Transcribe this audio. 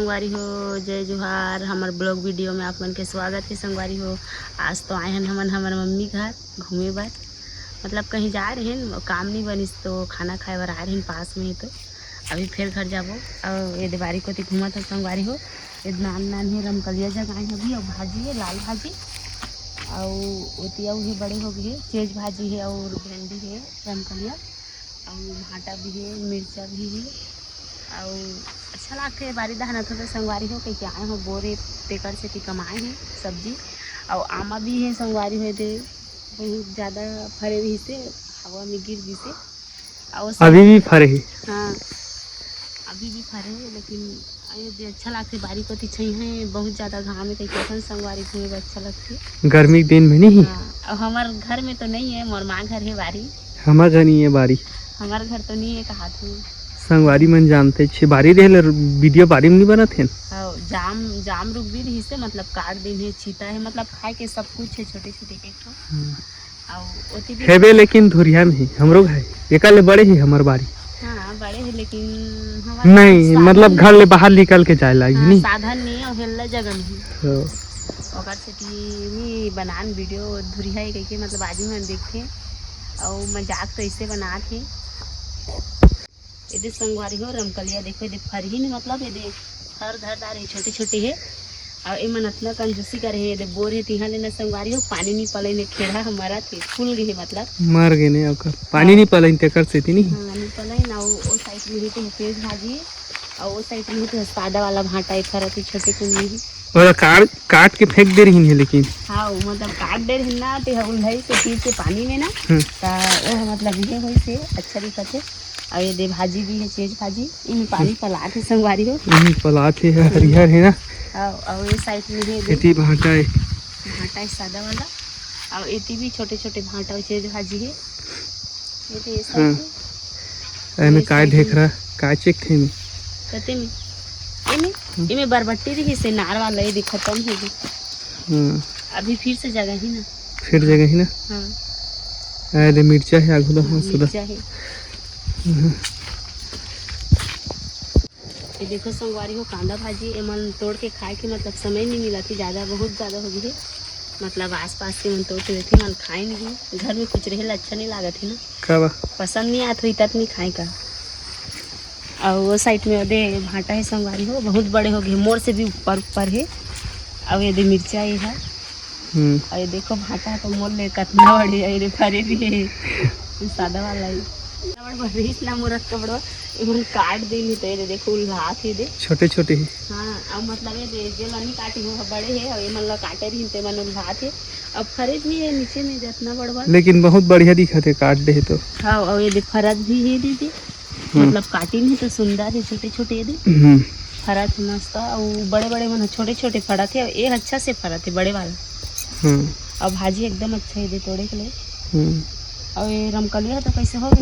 संगवारी हो जय जोहार हमार ब्लॉग वीडियो में आप मन के स्वागत है। संगवारी हो आज तो आए हैं हमन हमार मम्मी घर घूमे बर, मतलब कहीं जा रहे हैं, काम नहीं बनिस तो खाना खाए बर आ रहे हैं पास में ही। तो अभी फिर घर जाबो और ये दिवारी को घूमा था। संगवारी हो ये नान नान है रमकलिया जगह आए अभी और भाजी है लाल भाजी और ओतिया ही बड़े हो गए चेज भाजी है और भिंडी है रमकलिया और भाटा भी है मिर्चा भी है और अच्छा लगते है बारी दहन तो संगवारी हो कहीं आए हो बोरे तेकर से कमाए हैं सब्जी और आमा भी है संगवारी हो दे बहुत ज़्यादा फरे भी से हवा में गिर भी से और अभी भी फरे है। हाँ अभी भी फरे है लेकिन ये अच्छा लगते बारी को छई है बहुत ज़्यादा घाम में कहीं संगवारी घूमे में अच्छा लगती गर्मी के दिन में नहीं। हाँ और हमारे घर में तो नहीं है, मोर माँ घर है बारी, हमार घर नहीं है बारी, हमारे घर तो नहीं है कहा था। संगवारी मन जानते छे बारी रहे वीडियो बारी में नहीं बनत है। जाम जाम रुक भी रही से मतलब काट दिन है चीता है मतलब खाए के सब कुछ है छोटे छोटे के तो हेबे लेकिन धुरिया में है हमरो है एकाले बड़े ही हमार बारी। हाँ बड़े है लेकिन नहीं मतलब घर ले बाहर निकल के जाए लागी नहीं साधन नहीं और हेल्ला जगह नहीं ओकर से बनान वीडियो धुरिया है कह मतलब आदमी मन देखते और मजाक तो ऐसे बनाते हैं। ये संगवारी हो रमकलिया देखो ये फरही नहीं मतलब ये हर धरदार है छोटे छोटे है और ये मन अपना कंजूसी करे है ये बोर है तिहा लेना संगवारी हो पानी नहीं पले ने खेड़ा हमारा थे फूल गए मतलब मर गए ने ओकर पानी नहीं पले तेकर से थी नहीं। हां नहीं पले ना वो साइड में तो तेज भाजी और वो साइड में तो सादा वाला भाटा है फरती छोटे कुंडी है और काट के फेंक दे रही है लेकिन हाँ मतलब काट दे रही ना ते उल्हाई से तीर के पानी में ना तो मतलब ये होई से अच्छा दिखत है। और ये दे भाजी भी है चेज भाजी इनमें पानी पलाट है संगवारी हो पलाट है हरिहर है ना और ये साइड में है खेती भाटा है सादा वाला और एती भी छोटे छोटे भाटा और चेज भाजी है ये हां एने काय देख रहा काय चेक थे में कते में इमे बरबट्टी रही से नार वाला ये खत्म हो गई। हां अभी फिर से जगह ही ना हां अरे मिर्चा है आगु दा मिर्चा है ये देखो संगवारी हो कांदा भाजी एमन तोड़ के खाए के मतलब समय नहीं मिला थी ज़्यादा बहुत ज़्यादा हो गई है मतलब आसपास से मन तोड़ के देते मन खाए नहीं घर में कुछ रहे अच्छा नहीं लागत है ना खावा पसंद नहीं आता इतना नहीं खाए का। और वो साइड में दे भाटा है संगवारी हो बहुत बड़े हो गए मोर से भी ऊपर ऊपर है और ये दे मिर्चा ही है और ये देखो भाटा तो मोर ले कितना बड़ी है ये फरे भी है सादा वाला है ना मुरत कपड़ो इमन काट दे नहीं तो ये देखो उल्हात ही दे छोटे छोटे है हां और मतलब ये जे लनी काटी हो बड़े है और ये मन ला काटे रही ते मन उल्हात है अब फरे भी है नीचे में जितना बड़वा लेकिन बहुत बढ़िया दिखत है काट दे तो हां और ये देख फरत भी है दीदी मतलब काटी नहीं तो सुंदर है छोटे छोटे ये फरत मस्त और बड़े बड़े मन छोटे छोटे फरत है ये अच्छा से फरत है बड़े वाला और भाजी एकदम अच्छा है दे तोड़े के लिए और ये रमकलिया तो कैसे हो